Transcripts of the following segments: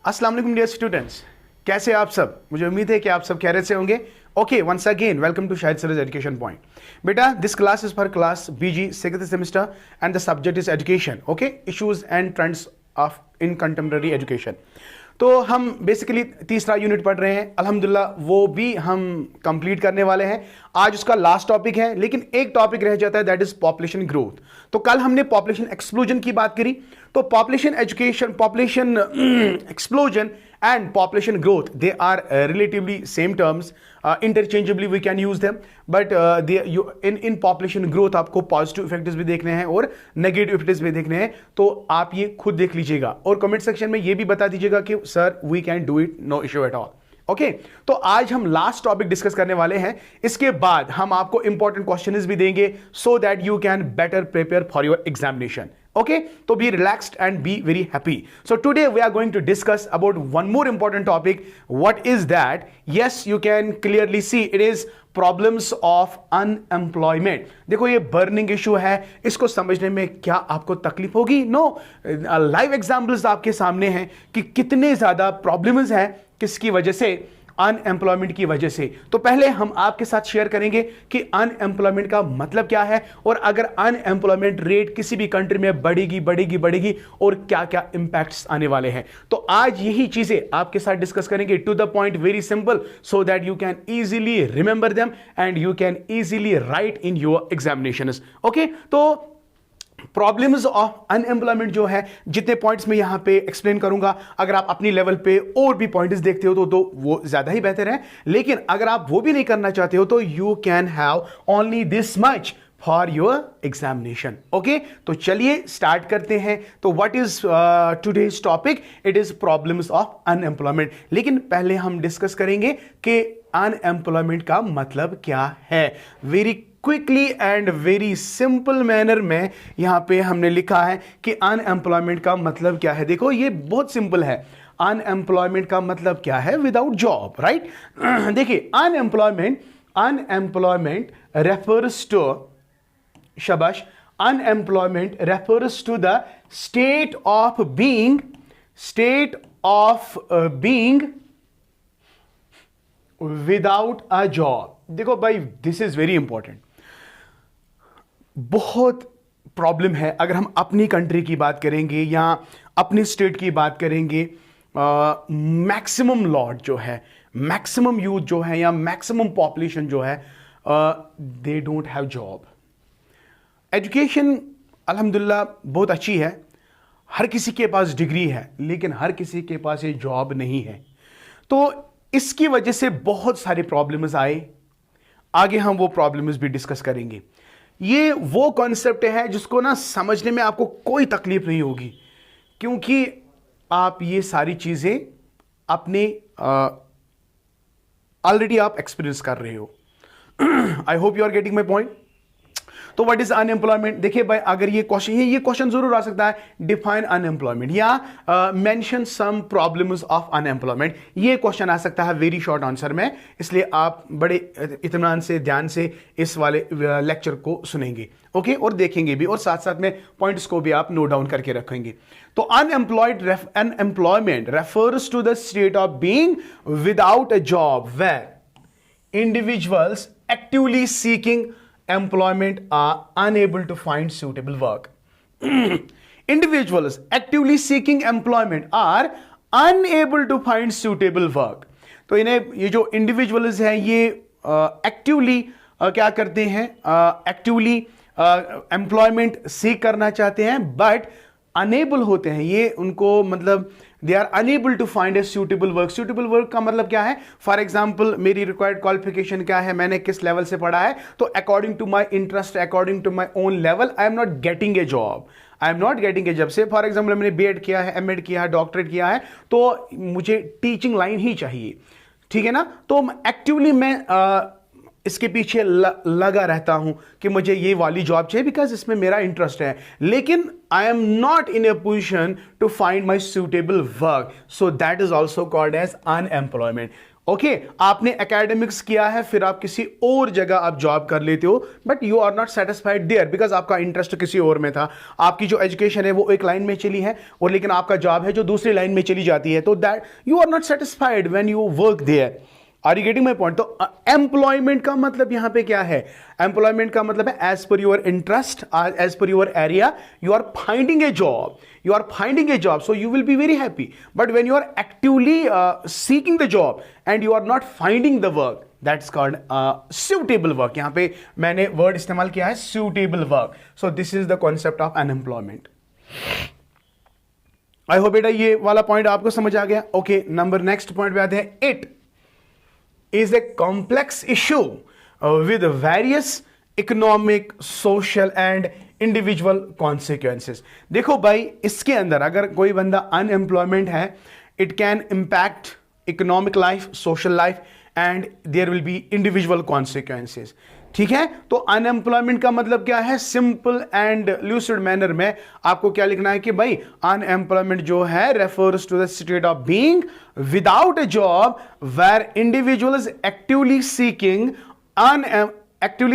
अस्सलाम वालेकुम dear students, कैसे आप सब? मुझे उम्मीद है कि आप सब खैरियत से होंगे। Okay, once again welcome to Shahid sir education point. बेटा, this class is for class BG second semester and the subject is education. Okay, issues and trends of in contemporary education. तो हम बेसिकली तीसरा यूनिट पढ़ रहे हैं, अल्हम्दुलिल्लाह वो भी हम कंप्लीट करने वाले हैं। आज उसका लास्ट टॉपिक है, लेकिन एक टॉपिक रह जाता है, दैट इज पॉपुलेशन ग्रोथ। तो कल हमने पॉपुलेशन एक्सप्लोजन की बात करी, तो population education, population explosion and population growth, they are relatively same terms, interchangeably we can use them, but in population growth आपको positive effects भी देखने हैं और negative effects भी देखने हैं। तो आप ये खुद देख लीजिएगा और कमेंट सेक्शन में ये भी बता दीजिएगा कि sir we can do it, no issue at all. Okay, तो आज हम लास्ट टॉपिक डिस्कस करने वाले हैं। इसके बाद हम आपको इंपॉर्टेंट क्वेश्चंस भी देंगे सो that you can better prepare for your examination. Okay, so be relaxed and be very happy. So today we are going to discuss about one more important topic. What is that? Yes, you can clearly see it is problems of unemployment. देखो ये burning issue है, इसको समझने में क्या आपको तकलीफ होगी? No, live examples आपके सामने हैं कि कितने ज़्यादा problems हैं, किसकी वजह से? अनएम्प्लॉयमेंट की वजह से। तो पहले हम आपके साथ शेयर करेंगे कि अनएम्प्लॉयमेंट का मतलब क्या है और अगर अनएम्प्लॉयमेंट रेट किसी भी कंट्री में बढ़ेगी और क्या क्या इंपैक्ट्स आने वाले हैं। तो आज यही चीजें आपके साथ डिस्कस करेंगे, to the point, very simple, so that you can easily remember them and you can easily write in your examinations. Okay, तो प्रॉब्लम्स ऑफ अनएम्प्लॉयमेंट जो है, जितने पॉइंट्स मैं यहां पे एक्सप्लेन करूंगा, अगर आप अपनी लेवल पे और भी पॉइंट्स देखते हो तो वो ज्यादा ही बेहतर है। लेकिन अगर आप वो भी नहीं करना चाहते हो तो you can have only this much for your examination. Okay, तो चलिए स्टार्ट करते हैं। तो what is today's topic? It is problems of unemployment. लेकिन पहले हम डिस्कस करेंगे कि अनएम्प्लॉयमेंट का मतलब क्या है। Very quickly and very simple manner में यहां पे हमने लिखा है कि अनएम्प्लॉयमेंट का मतलब क्या है। देखो ये बहुत सिंपल है, अनएम्प्लॉयमेंट का मतलब क्या है? Without job, right? देखिए अनएम्प्लॉयमेंट रेफर्स टू, शाबाश, unemployment refers to the state of being without a job. देखो भाई, दिस इज वेरी इंपॉर्टेंट। बहुत प्रॉब्लम है अगर हम अपनी कंट्री की बात करेंगे या अपनी स्टेट की बात करेंगे। मैक्सिमम लॉट जो है, मैक्सिमम यूथ जो है या मैक्सिमम पॉपुलेशन जो है, they don't have job. Education अल्हम्दुलिल्लाह बहुत अच्छी है, हर किसी के पास डिग्री है, लेकिन हर किसी के पास ये जॉब नहीं है। तो इसकी वजह से बहुत सारे प्रॉब्लम्स आए, आगे हम वो प्रॉब्लम्स भी डिस्कस करेंगे। ये वो कॉन्सेप्ट है जिसको ना समझने में आपको कोई तकलीफ नहीं होगी, क्योंकि आप ये सारी चीजें अपने ऑलरेडी आप एक्सपीरियंस कर रहे हो। I hope you are getting my point. तो व्हाट इज अनएम्प्लॉयमेंट? देखिए भाई, अगर ये क्वेश्चन जरूर आ सकता है, डिफाइन अनएम्प्लॉयमेंट या mention some problems of unemployment. ये क्वेश्चन आ सकता है वेरी शॉर्ट आंसर में, इसलिए आप बड़े इत्मीनान से, ध्यान से इस वाले लेक्चर को सुनेंगे, ओके, और देखेंगे भी, और साथ साथ में पॉइंट्स को भी आप नोट डाउन करके रखेंगे। तो unemployment refers to the state of being without a job where individuals actively seeking employment are unable to find suitable work. Individuals actively seeking employment are unable to find suitable work. तो इन्हें, ये जो individuals हैं, ये actively क्या करते हैं? Actively employment seek करना चाहते हैं, बट अनेबल होते हैं। ये उनको मतलब they are unable to find a suitable work. Suitable work का मतलब क्या है? फॉर एग्जाम्पल, मेरी रिक्वायर्ड क्वालिफिकेशन क्या है, मैंने किस लेवल से पढ़ा है, तो according to my interest, according to my own level, I am not getting a job. I am not getting a job से, फॉर एग्जाम्पल मैंने बीएड किया है, एमएड किया है, डॉक्टरेट किया है, तो मुझे टीचिंग लाइन ही चाहिए, ठीक है ना? तो एक्टिवली मैं इसके पीछे लगा रहता हूं कि मुझे ये वाली जॉब चाहिए बिकॉज इसमें मेरा इंटरेस्ट है, लेकिन I am not in a position to find my suitable work, so that is also called as unemployment. Okay आपने एकेडमिक्स किया है, फिर आप किसी और जगह आप जॉब कर लेते हो, but you are not satisfied there because आपका इंटरेस्ट किसी और में था। आपकी जो एजुकेशन है वो एक लाइन में चली है और लेकिन आपका जॉब है जो दूसरी लाइन में चली जाती है, तो that you are not satisfied when you work there. Are you getting my point? तो एम्प्लॉयमेंट का मतलब यहां पे क्या है? एम्प्लॉयमेंट का मतलब है as per your interest, as per your area, you are finding a job, you are finding a job, so you will be very happy. But when you are actively seeking the job and you are not finding the work, that's called suitable work. यहाँ पे मैंने word इस्तेमाल किया है suitable work. So this is the concept of unemployment. I hope बेटा ये वाला point आपको समझ आ गया। ओके नंबर नेक्स्ट पॉइंट पे आते हैं। It is a complex issue with various economic, social and individual consequences. देखो भाई इसके अंदर अगर कोई बंदा अनएम्प्लॉयमेंट है, it can impact economic life, social life and there will be individual consequences. ठीक है, तो अनएम्प्लॉयमेंट का मतलब क्या है? सिंपल एंड लूसिड मैनर में आपको क्या लिखना है कि भाई अनएम्प्लॉयमेंट जो है refers to the state of being without a job where individual is actively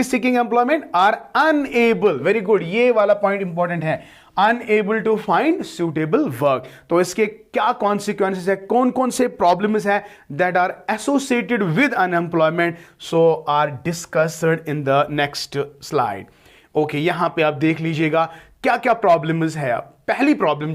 seeking employment are unable. Very good, ये वाला पॉइंट इंपॉर्टेंट है, unable to find suitable work. तो इसके क्या कॉन्सिक्वेंसेस है, कौन कौन से प्रॉब्लम्स है that are associated with unemployment, so are discussed in the next slide. Okay यहां पे आप देख लीजिएगा क्या क्या प्रॉब्लम्स है। पहली प्रॉब्लम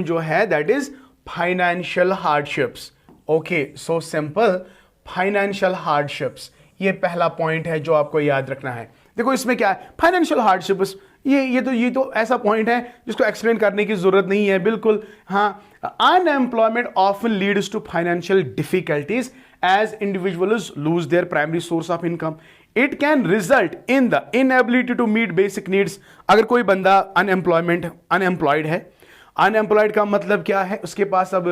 जो है that is financial hardships. Okay so simple, financial hardships ये पहला पॉइंट है जो आपको याद रखना है। देखो इसमें क्या है, फाइनेंशियल हार्डशिप्स, ये तो ऐसा पॉइंट है जिसको एक्सप्लेन करने की जरूरत नहीं है, बिल्कुल। हाँ, unemployment often leads to financial difficulties as individuals lose their primary source of income. It can result in the inability to meet basic needs. अगर कोई बंदा अनएम्प्लॉयड है, अनएम्प्लॉयड का मतलब क्या है, उसके पास अब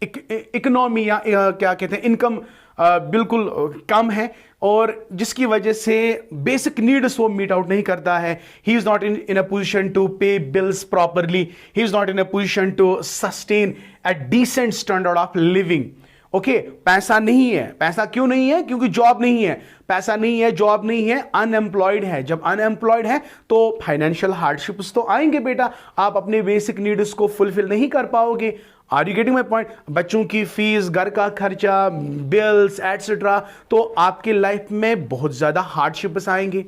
इकोनॉमी या क्या कहते हैं इनकम बिल्कुल कम है और जिसकी वजह से बेसिक नीड्स वो मीट आउट नहीं करता है। He is not in a position to pay bills properly, he is not in a position to sustain a decent standard of living. Okay, पैसा नहीं है। पैसा क्यों नहीं है? क्योंकि जॉब नहीं है। पैसा नहीं है, जॉब नहीं है, अनएम्प्लॉयड है। जब अनएम्प्लॉयड है तो फाइनेंशियल हार्डशिप्स तो आएंगे बेटा, आप अपने बेसिक नीड्स को फुलफिल नहीं कर पाओगे। Are you getting my point? बच्चों की फीस, घर का खर्चा, बिल्स एटसेट्रा, तो आपके लाइफ में बहुत ज्यादा हार्डशिप्स आएंगे।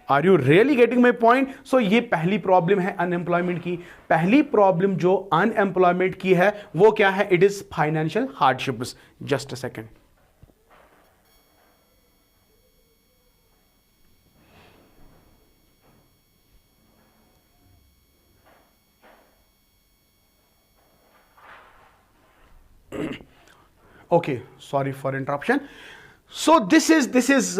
Are you really getting my point? So ये पहली प्रॉब्लम है अनएम्प्लॉयमेंट की। पहली प्रॉब्लम जो अनएम्प्लॉयमेंट की है वो क्या है? It is financial hardships. Just a second. Okay, sorry for interruption. So this is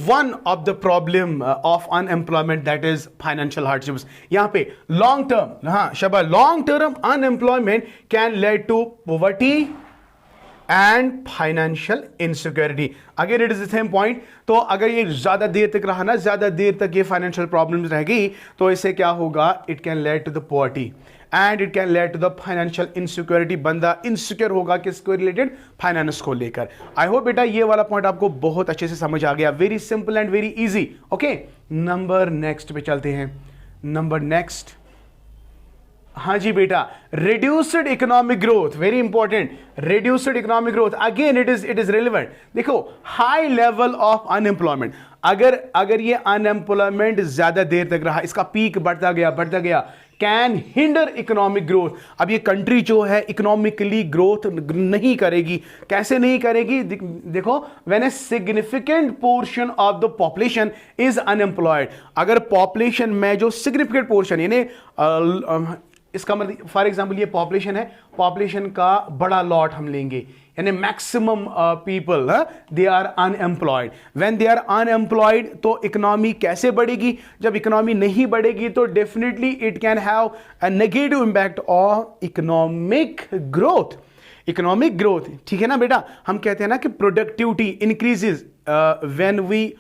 one of the problem of unemployment, that is financial hardships. यहाँ पे long term, हाँ Shaba, long term unemployment can lead to poverty and financial insecurity. Again it is the same point. तो अगर ये ज्यादा देर तक रहा ना, ज्यादा देर तक ये फाइनेंशियल प्रॉब्लम्स रहेगी तो इससे क्या होगा? It can lead to the poverty and it can lead to the financial insecurity. बंदा इनसिक्योर होगा किसको रिलेटेड? फाइनेंस को लेकर। आई होप बेटा ये वाला पॉइंट आपको बहुत अच्छे से समझ आ गया। Very simple and very easy. Okay number next पे चलते हैं। नंबर नेक्स्ट, हाँ जी बेटा, reduced economic growth, very important. Reduced economic growth, again it is relevant. देखो हाई लेवल ऑफ अनएम्प्लॉयमेंट, अगर ये अनएम्प्लॉयमेंट ज्यादा देर तक रहा, इसका पीक बढ़ता गया, कैन हिंडर इकोनॉमिक ग्रोथ। अब ये कंट्री जो है इकोनॉमिकली ग्रोथ नहीं करेगी। कैसे नहीं करेगी? देखो, when a significant portion of the population is unemployed, अगर पॉपुलेशन में जो सिग्निफिकेंट पोर्शन यानी इसका मतलब फॉर एग्जांपल ये पॉपुलेशन है, पॉपुलेशन का बड़ा लॉट हम लेंगे, यानी maximum people they are unemployed. When they are unemployed तो इकोनॉमी कैसे बढ़ेगी? जब इकोनॉमी नहीं बढ़ेगी तो definitely it can have a negative impact on economic growth. Economic growth, ठीक है ना बेटा? हम कहते हैं ना कि productivity increases when we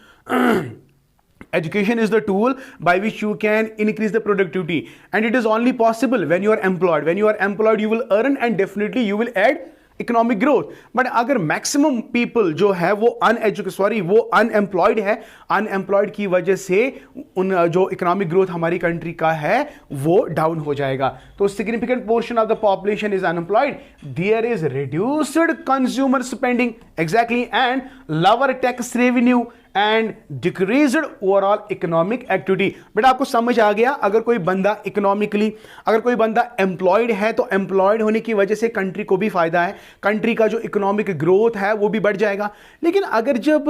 education is the tool by which you can increase the productivity, and it is only possible when you are employed. When you are employed you will earn and definitely you will add economic growth. But अगर maximum people जो है वो वो unemployed है, unemployed की वजह से उन जो इकोनॉमिक ग्रोथ हमारी कंट्री का है वो डाउन हो जाएगा। तो significant portion of the population is unemployed, there is reduced consumer spending, exactly, and lower tax revenue and decreased overall economic activity. बेटा आपको समझ आ गया, अगर कोई बंदा इकोनॉमिकली, अगर कोई बंदा एम्प्लॉयड है तो एम्प्लॉयड होने की वजह से कंट्री को भी फायदा है, कंट्री का जो इकोनॉमिक ग्रोथ है वो भी बढ़ जाएगा। लेकिन अगर जब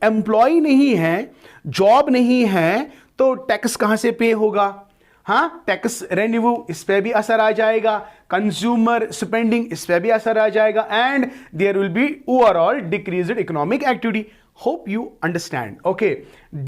एम्प्लॉय नहीं है, जॉब नहीं है, तो टैक्स कहां से पे होगा? हाँ, टैक्स रेवेन्यू, इस पे भी असर आ जाएगा, कंज्यूमर स्पेंडिंग, इस पे भी असर आ जाएगा, and there will be overall decreased economic activity. Hope you understand. Okay,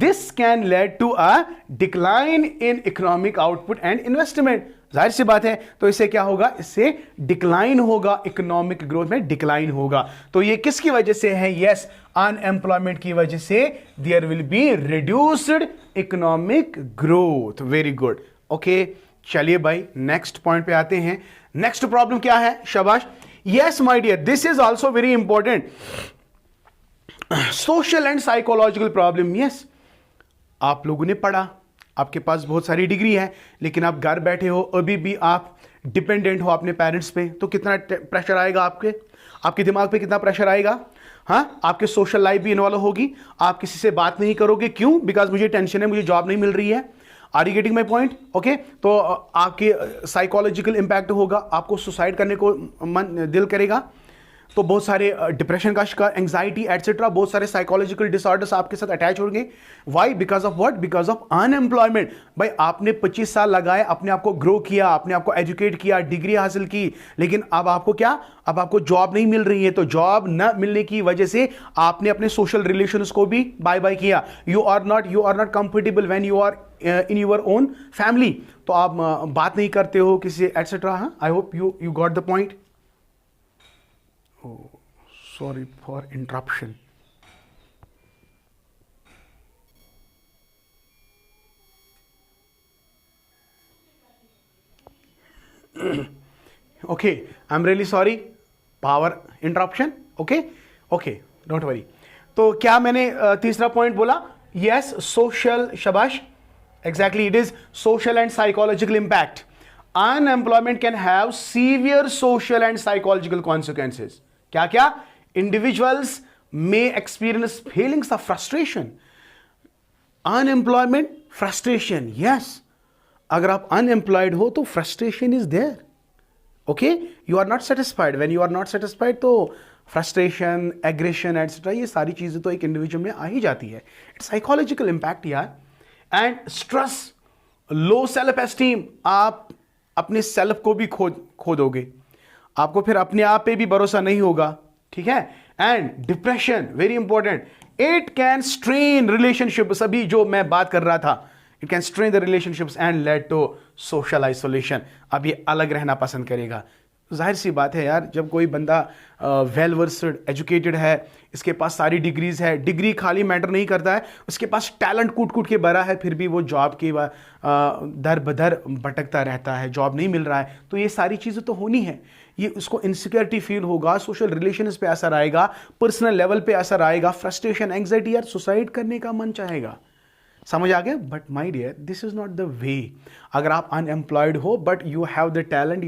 this can lead to a decline in economic output and investment. जाहिर सी बात है, तो इससे क्या होगा? इससे डिक्लाइन होगा, इकोनॉमिक ग्रोथ में डिक्लाइन होगा। तो ये किसकी वजह से है? यस, अनएम्प्लॉयमेंट की वजह से there will be reduced economic growth. Very good. Okay, चलिए भाई नेक्स्ट पॉइंट पे आते हैं। नेक्स्ट प्रॉब्लम क्या है? शाबाश। Yes my dear, this is also very important. Social and psychological problem. Yes, आप लोगों ने पढ़ा, आपके पास बहुत सारी डिग्री है, लेकिन आप घर बैठे हो, अभी भी आप डिपेंडेंट हो अपने पेरेंट्स पे, तो कितना प्रेशर आएगा आपके दिमाग पे, कितना प्रेशर आएगा? हाँ, आपके सोशल लाइफ भी इन्वॉल्व होगी, आप किसी से बात नहीं करोगे। क्यों? बिकॉज मुझे टेंशन है, मुझे जॉब नहीं मिल रही है। Are you getting my point? Okay, तो आपके साइकोलॉजिकल इंपैक्ट होगा, आपको सुसाइड करने को दिल करेगा, तो बहुत सारे डिप्रेशन का शिकार, एंजाइटी एटसेट्रा, बहुत सारे साइकोलॉजिकल डिसऑर्डर्स आपके साथ अटैच होंगे। Why? Because of what? Because of unemployment. भाई आपने 25 साल लगाए, अपने आप को ग्रो किया, अपने आप को एजुकेट किया, डिग्री हासिल की, लेकिन अब आपको क्या? अब आपको जॉब नहीं मिल रही है। तो जॉब न मिलने की वजह से आपने अपने सोशल रिलेशंस को भी बाय बाय किया। You are not comfortable when you are in your own family. तो आप बात नहीं करते हो किसी etcetera. I hope you got the point. Oh, sorry for interruption. Okay, I'm really sorry. Power interruption. Okay, don't worry. तो क्या मैंने तीसरा पॉइंट बोला? Yes, social. शाबाश. Exactly, it is social and psychological impact. Unemployment can have severe social and psychological consequences. क्या? Individuals may experience feelings of frustration. Unemployment, frustration. Yes. अगर आप unemployed हो तो frustration is there. Okay? You are not satisfied. When you are not satisfied तो frustration, aggression, etc. ये सारी चीजें तो एक इंडिविजुअल में आ ही जाती है. It's psychological impact यार. And stress, low self esteem, आप अपने सेल्फ को भी खो दोगे, आपको फिर अपने आप पे भी भरोसा नहीं होगा। ठीक है? And depression, very important, it can strain relationships. अभी जो मैं बात कर रहा था, it can strain the relationships and led to social isolation. अब ये अलग रहना पसंद करेगा। जाहिर सी बात है यार, जब कोई बंदा वेल वर्स्ड एजुकेटेड है, इसके पास सारी डिग्रीज है, डिग्री खाली मैटर नहीं करता है, उसके पास टैलेंट कूट कूट के भरा है, फिर भी वो जॉब के दर बदर भटकता रहता है, जॉब नहीं मिल रहा है, तो ये सारी चीज़ें तो होनी है। ये उसको इनसिक्योरिटी फील होगा, सोशल रिलेशंस पे असर आएगा, पर्सनल लेवल पे असर आएगा, फ्रस्ट्रेशन, एंग्जाइटी, यार सुसाइड करने का मन चाहेगा। समझ आ गया? But my dear, this is not the way. अगर आप अनएम्प्लॉयड हो but you have the talent,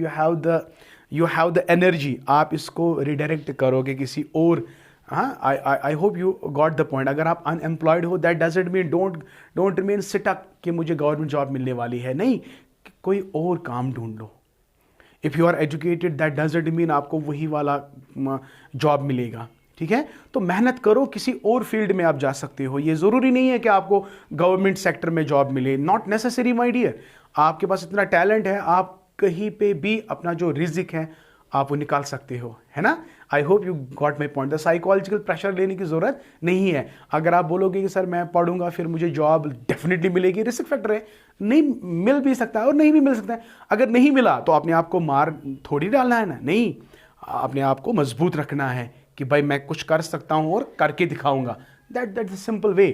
you have the energy, आप इसको रिडायरेक्ट करोगे किसी और। हाँ, I hope you got the point. अगर आप अनएम्प्लॉयड हो, that doesn't mean don't remain sit up कि मुझे गवर्नमेंट जॉब मिलने वाली है। नहीं, कोई और काम ढूंढ लो। If you are educated, that doesn't mean आपको वही वाला जॉब मिलेगा। ठीक है? तो मेहनत करो, किसी और फील्ड में आप जा सकते हो। ये ज़रूरी नहीं है कि आपको गवर्नमेंट सेक्टर में जॉब मिले, नॉट नेसेसरी माय डियर। आपके पास इतना टैलेंट है, आप कहीं पे भी अपना जो रिजिक है आप वो निकाल सकते हो, है ना? आई hope you got my point. The psychological pressure लेने की ज़रूरत नहीं है। अगर आप बोलोगे कि सर मैं पढ़ूंगा फिर मुझे जॉब डेफिनेटली मिलेगी, रिस्क फैक्टर है, नहीं मिल भी सकता है और नहीं भी मिल सकता है। अगर नहीं मिला तो अपने आप को मार थोड़ी डालना है ना, नहीं, अपने आप को मजबूत रखना है कि भाई मैं कुछ कर सकता हूँ और करके दिखाऊंगा। That simple way.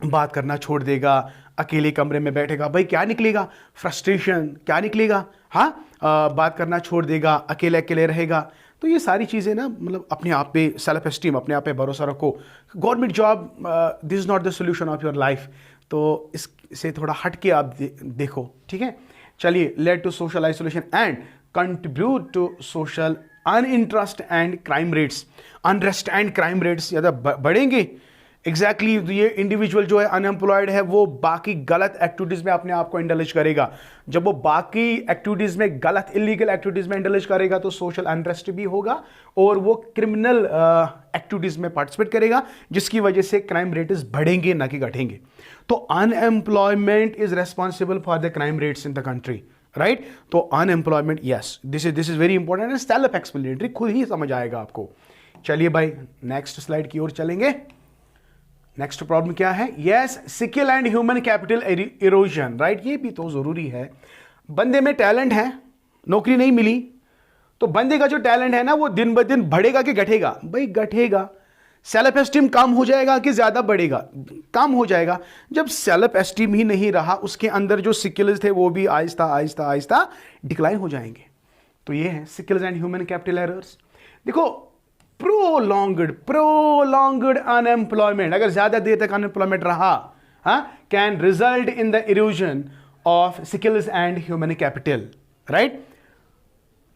बात करना छोड़ देगा, अकेले कमरे में बैठेगा, भाई क्या निकलेगा, फ्रस्ट्रेशन, क्या निकलेगा, हाँ बात करना छोड़ देगा, अकेले अकेले रहेगा। तो ये सारी चीज़ें ना, मतलब अपने आप पे सेल्फ एस्टीम, अपने आप पे भरोसा रखो। Government job this is not the solution of your life, तो इससे थोड़ा हट के आप देखो, ठीक है। चलिए, led to social isolation and contribute to social uninterest and crime rates. Unrest and crime rates ज़्यादा बढ़ेंगे। एग्जैक्टली ये इंडिविजुअल जो है अनएम्प्लॉयड है, वो बाकी गलत एक्टिविटीज़ में अपने आप को इंडल्ज करेगा। जब वो बाकी एक्टिविटीज़ में, गलत इलीगल एक्टिविटीज़ में इंडल्ज करेगा तो सोशल अनरेस्ट भी होगा और वो क्रिमिनल एक्टिविटीज़ में पार्टिसिपेट करेगा, जिसकी वजह से क्राइम रेट्स बढ़ेंगे ना कि घटेंगे। तो unemployment is responsible for the crime rates in the country, right. तो unemployment, yes, this is very important and self explanatory, खुद ही समझ आएगा आपको। चलिए भाई, नेक्स्ट स्लाइड की ओर चलेंगे। नेक्स्ट प्रॉब्लम क्या है, yes, skill and human capital erosion, right. ये भी तो जरूरी है। बंदे में टैलेंट है, नौकरी नहीं मिली, तो बंदे का जो टैलेंट है ना, वो दिन ब दिन बढ़ेगा कि घटेगा, भाई घटेगा। सेल्फ एस्टीम कम हो जाएगा कि ज्यादा बढ़ेगा, कम हो जाएगा। जब सेल्फ एस्टीम ही नहीं रहा, उसके अंदर जो स्किल्स थे वो भी आहिस्ता आहिस्ता आहिस्ता डिक्लाइन हो जाएंगे। तो ये है skills and human capital errors. देखो, प्रोलॉन्ग्ड अनएम्प्लॉयमेंट, अगर ज्यादा देर तक अनएम्प्लॉयमेंट रहा, can result in the erosion of skills and human capital, right.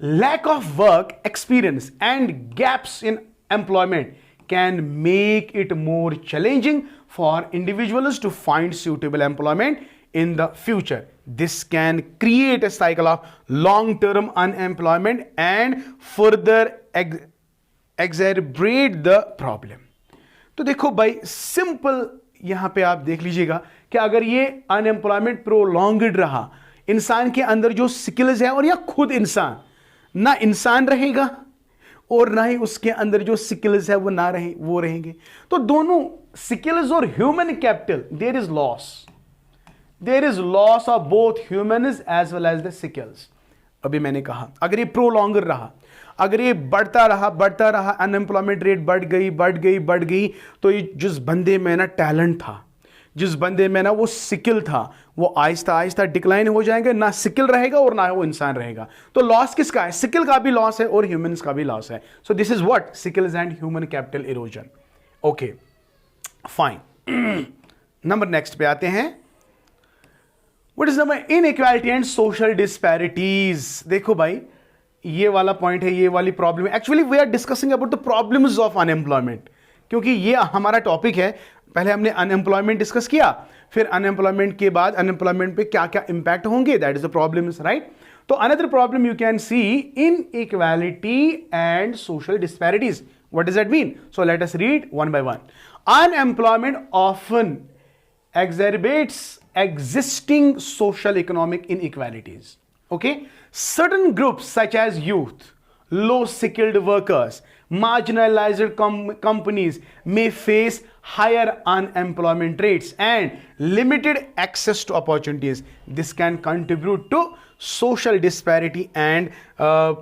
Lack of work experience and gaps in employment can make it more challenging for individuals to find suitable employment in the future. This can create a cycle of long-term unemployment and further exacerbate the problem. तो देखो भाई, simple यहां पे आप देख लीजिएगा कि अगर ये अनएम्प्लॉयमेंट प्रोलॉन्ग्ड रहा, इंसान के अंदर जो स्किल्स है, और या खुद इंसान ना इंसान रहेगा और ना ही उसके अंदर जो स्किल्स है वो ना वो रहेंगे, तो दोनों स्किल्स और human capital, there is loss of both humans as well as the skills. अभी मैंने कहा, अगर ये प्रोलॉन्गर रहा, अगर ये बढ़ता रहा, अनएम्प्लॉयमेंट रेट बढ़ गई, तो ये जिस बंदे में ना टैलेंट था, जिस बंदे में ना वो स्किल था, वो आहिस्ता आहिस्ता डिक्लाइन हो जाएंगे, ना स्किल रहेगा और ना वो इंसान रहेगा। तो लॉस किसका है, स्किल का भी लॉस है और ह्यूमंस का भी लॉस है। So this is what skills and human capital erosion. Okay fine, number next पे आते हैं। What is number, inequality and social disparities. देखो भाई, ये वाला पॉइंट है, ये वाली प्रॉब्लम है। Actually we are discussing about the problems of unemployment, क्योंकि ये हमारा टॉपिक है। पहले हमने अनएम्प्लॉयमेंट डिस्कस किया, फिर अनएम्प्लॉयमेंट के बाद अनएम्प्लॉयमेंट पे क्या क्या इंपैक्ट होंगे, that is the problems, right. तो another problem you can see, inequality and social disparities. What does that mean? So let us read one by one. Unemployment often exacerbates existing social economic inequalities. Okay, certain groups such as youth, low skilled workers, marginalized companies may face higher unemployment rates and limited access to opportunities. This can contribute to social disparity and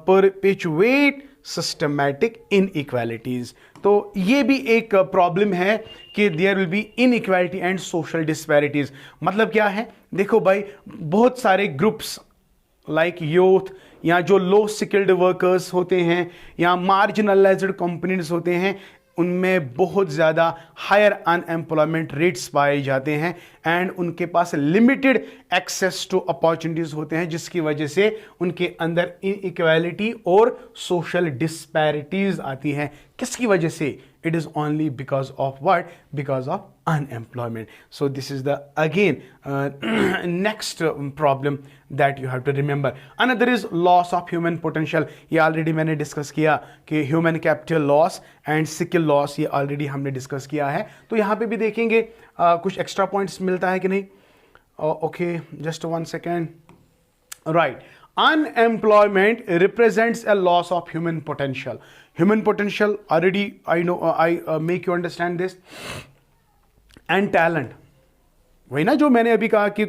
perpetuate systematic inequalities. तो ये भी एक problem है कि there will be inequality and social disparities. मतलब क्या है, देखो भाई, बहुत सारे ग्रुप्स लाइक यूथ, या जो लो स्किल्ड वर्कर्स होते हैं, या मार्जिनलाइज्ड कंपनीज होते हैं, उनमें बहुत ज़्यादा हायर अनएम्प्लॉयमेंट रेट्स पाए जाते हैं एंड उनके पास लिमिटेड एक्सेस टू अपॉर्चुनिटीज़ होते हैं, जिसकी वजह से उनके अंदर इनइक्वालिटी और सोशल डिस्पैरिटीज़ आती हैं। किसकी वजह से? It is only because of what? Because of unemployment. So this is the again next problem that you have to remember. Another is loss of human potential. ये already मैंने discuss किया कि human capital loss and skill loss, ये already हमने discuss किया है। तो यहाँ पे भी देखेंगे कुछ extra points मिलता है कि नहीं। Okay, just one second. Right. Unemployment represents a loss of human potential. Human potential, already I know, I make you understand this. And talent, वही ना जो मैंने अभी कहा कि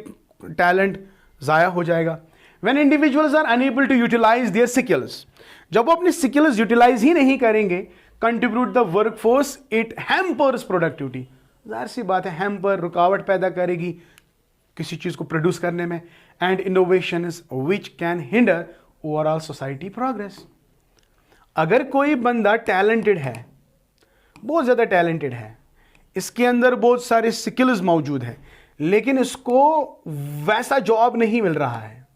talent ज़ाया हो जाएगा। When individuals are unable to utilize their skills, जब वो अपनी skills utilize ही नहीं करेंगे, contribute the workforce, it hampers productivity. ज़ाहिर सी बात है, hamper रुकावट पैदा करेगी किसी चीज़ को प्रोड्यूस करने में, and innovations which can hinder overall society progress. अगर कोई बंदा टैलेंटेड है, बहुत ज़्यादा टैलेंटेड है, इसके अंदर बहुत सारे स्किल्स मौजूद हैं, लेकिन इसको वैसा जॉब नहीं मिल रहा है,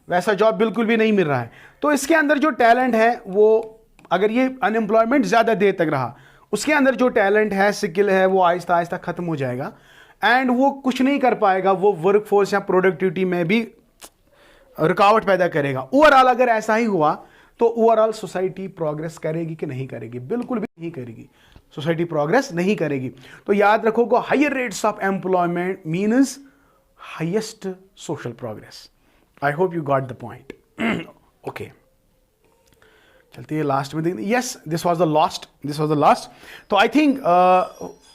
वैसा जॉब बिल्कुल भी नहीं मिल रहा है, तो इसके अंदर जो टैलेंट है वो, अगर ये अनएम्प्लॉयमेंट ज़्यादा देर तक रहा, उसके अंदर जो टैलेंट है, स्किल है, वो आहिस्ता आहिस्ता ख़त्म हो जाएगा एंड वो कुछ नहीं कर पाएगा, वो वर्कफोर्स या प्रोडक्टिविटी में भी रुकावट पैदा करेगा। ओवरऑल अगर ऐसा ही हुआ तो ओवरऑल सोसाइटी प्रोग्रेस करेगी कि नहीं करेगी? बिल्कुल भी नहीं करेगी, सोसाइटी प्रोग्रेस नहीं करेगी। तो याद रखोगे, higher rates of employment means highest social progress. I hope you got the point. Okay, चलते हैं लास्ट में देखते। Yes, this was the last. तो I think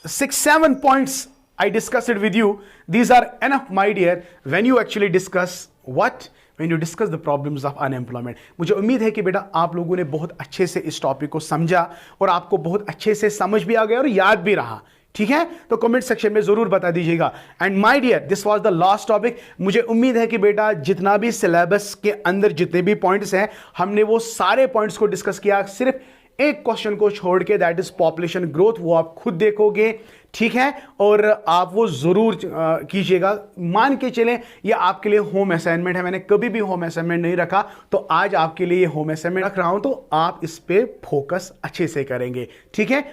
6-7 points I discussed it with you. These are enough, my dear, when you actually discuss what? When you discuss the problems of unemployment. मुझे उम्मीद है कि बेटा आप लोगों ने बहुत अच्छे से इस टॉपिक को समझा और आपको बहुत अच्छे से समझ भी आ गया और याद भी रहा। ठीक है, तो कमेंट सेक्शन में जरूर बता दीजिएगा। And my dear, this was the last topic. मुझे उम्मीद है कि बेटा जितना भी सिलेबस के अंदर जितने भी पॉइंट्स हैं, हमने वो सारे पॉइंट्स को डिस्कस किया। सिर्फ एक क्वेश्चन को छोड़ के, दैट इज पॉपुलेशन ग्रोथ, वो आप खुद देखोगे। ठीक है, और आप वो जरूर कीजिएगा। मान के चलें ये आपके लिए होम असाइनमेंट है, मैंने कभी भी होम असाइनमेंट नहीं रखा, तो आज आपके लिए होम असाइनमेंट रख रहा हूं, तो आप इस पे फोकस अच्छे से करेंगे। ठीक है,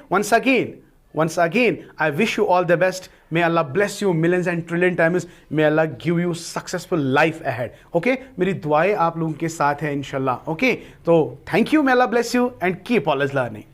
once again I wish you all the best. May Allah bless you millions and trillion times. May Allah give you successful life ahead. Okay, मेरी दुआएं आप लोगों के साथ है इंशाल्लाह। Okay, तो thank you, may Allah bless you and keep always learning.